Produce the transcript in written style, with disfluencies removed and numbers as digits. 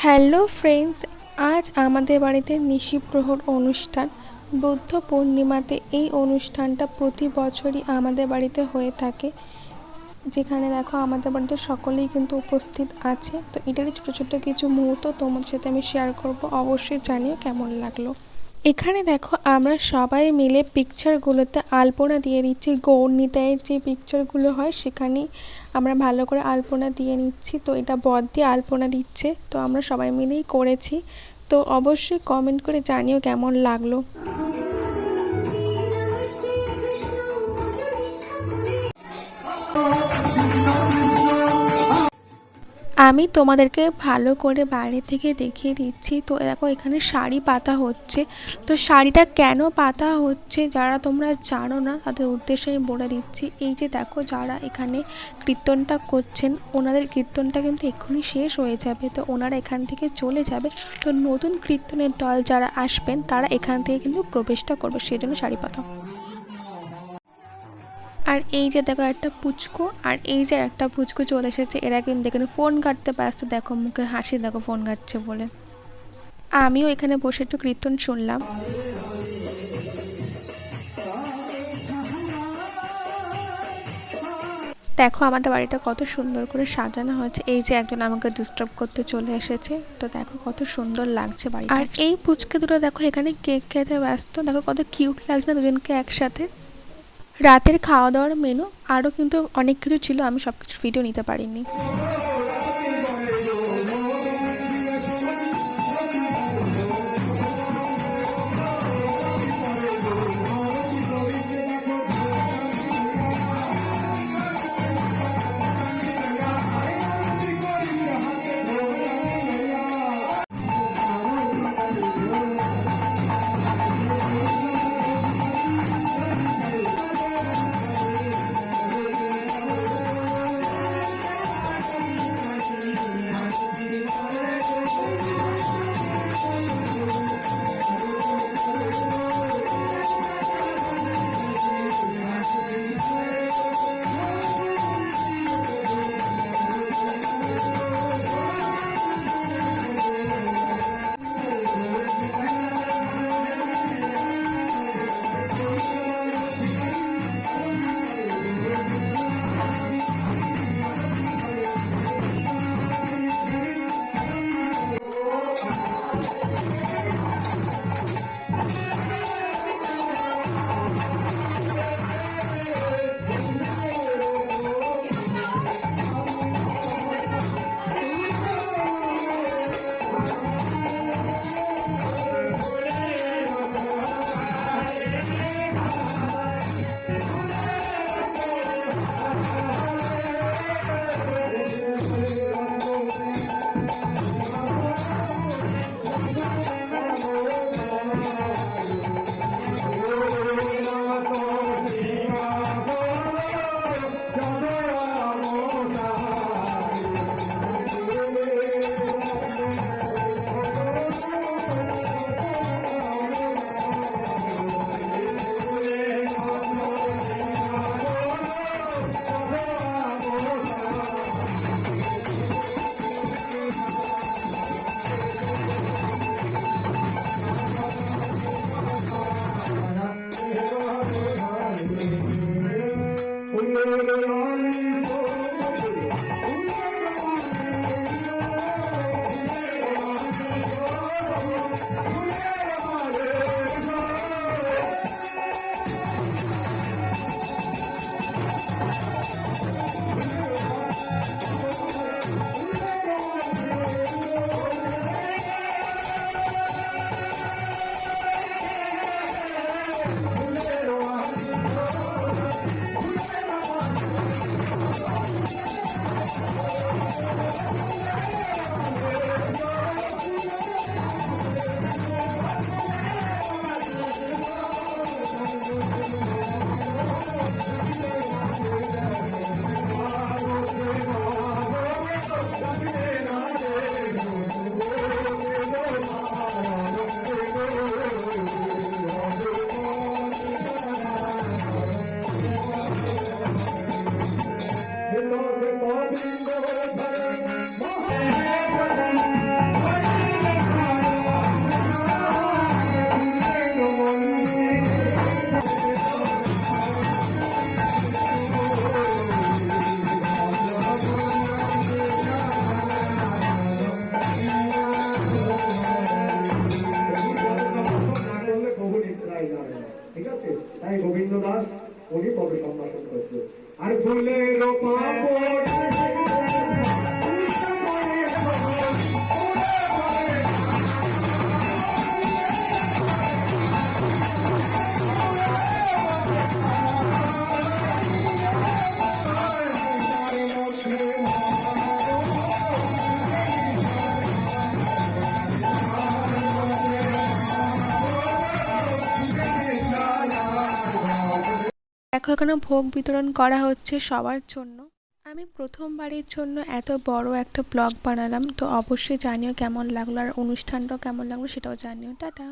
Hello friends, আজ আমাদের বাড়িতে নিশি প্রহর অনুষ্ঠান। বুদ্ধ পূর্ণিমাতে এই অনুষ্ঠানটা প্রতি বছরই আমাদের বাড়িতে হয়ে থাকে, যেখানে দেখো আমাদের বাড়িতে সকলেই কিন্তু উপস্থিত আছে। তো এটারই ছোটো ছোটো কিছু মুহূর্ত তোমাদের সাথে আমি শেয়ার করব, অবশ্যই জানিও কেমন লাগলো। এখানে দেখো আমরা সবাই মিলে পিকচারগুলোতে আলপনা দিয়ে দিচ্ছি। গৌরনিতাইয়ের যে পিকচারগুলো হয় সেখানেই আমরা ভালো করে আলপনা দিয়ে নিচ্ছি। তো এটা বর দিয়ে আলপনা দিচ্ছে, তো আমরা সবাই মিলেই করেছি। তো অবশ্যই কমেন্ট করে জানিও কেমন লাগলো। আমি তোমাদেরকে ভালো করে বাইরে থেকে দেখিয়ে দিচ্ছি। তো দেখো এখানে শাড়ি পাতা হচ্ছে। তো শাড়িটা কেন পাতা হচ্ছে যারা তোমরা জানো না তাদের উদ্দেশ্যে আমি বলে দিচ্ছি। এই যে দেখো যারা এখানে কীর্তনটা করছেন, ওনাদের কীর্তনটা কিন্তু এক্ষুনি শেষ হয়ে যাবে, তো ওনারা এখান থেকে চলে যাবে। তো নতুন কীর্তনের দল যারা আসবেন তারা এখান থেকে কিন্তু প্রবেশটা করবে, সেই জন্য শাড়ি পাতা। আর এই যে দেখো একটা পুচকু, আর এই যে একটা পুচকু চলে এসেছে, এরা কিন্তু এখানে ফোন ঘাঁটতে ব্যস্ত। দেখো মুখে হাসি, দেখো ফোন ঘাঁটছে বলে। আমিও এখানে বসে একটু কীর্তন শুনলাম। দেখো আমাদের বাড়িটা কত সুন্দর করে সাজানো হয়েছে। এই যে একজন আমাকে ডিস্টার্ব করতে চলে এসেছে, তো দেখো কত সুন্দর লাগছে বাড়ি। আর এই পুচকে দুটো দেখো এখানে কেক খেতে ব্যস্ত। দেখো কত কিউট লাগছে না দুজনকে একসাথে। রাতের খাওয়া দাওয়ার মেনু আরও কিন্তু অনেক কিছু ছিল, আমি সব কিছু ভিডিও নিতে পারিনি। তাই গোবিন্দ দাস উনি পদ সম্ভাষণ করছে। আর ফুলের দেখো এখানে ভোগ বিতরণ করা হচ্ছে সবার জন্য। আমি প্রথমবারের জন্য এত বড় একটা ব্লগ বানালাম, তো অবশ্যই জানিও কেমন লাগলো, আর অনুষ্ঠানটাও কেমন লাগলো সেটাও জানিও। টাটা।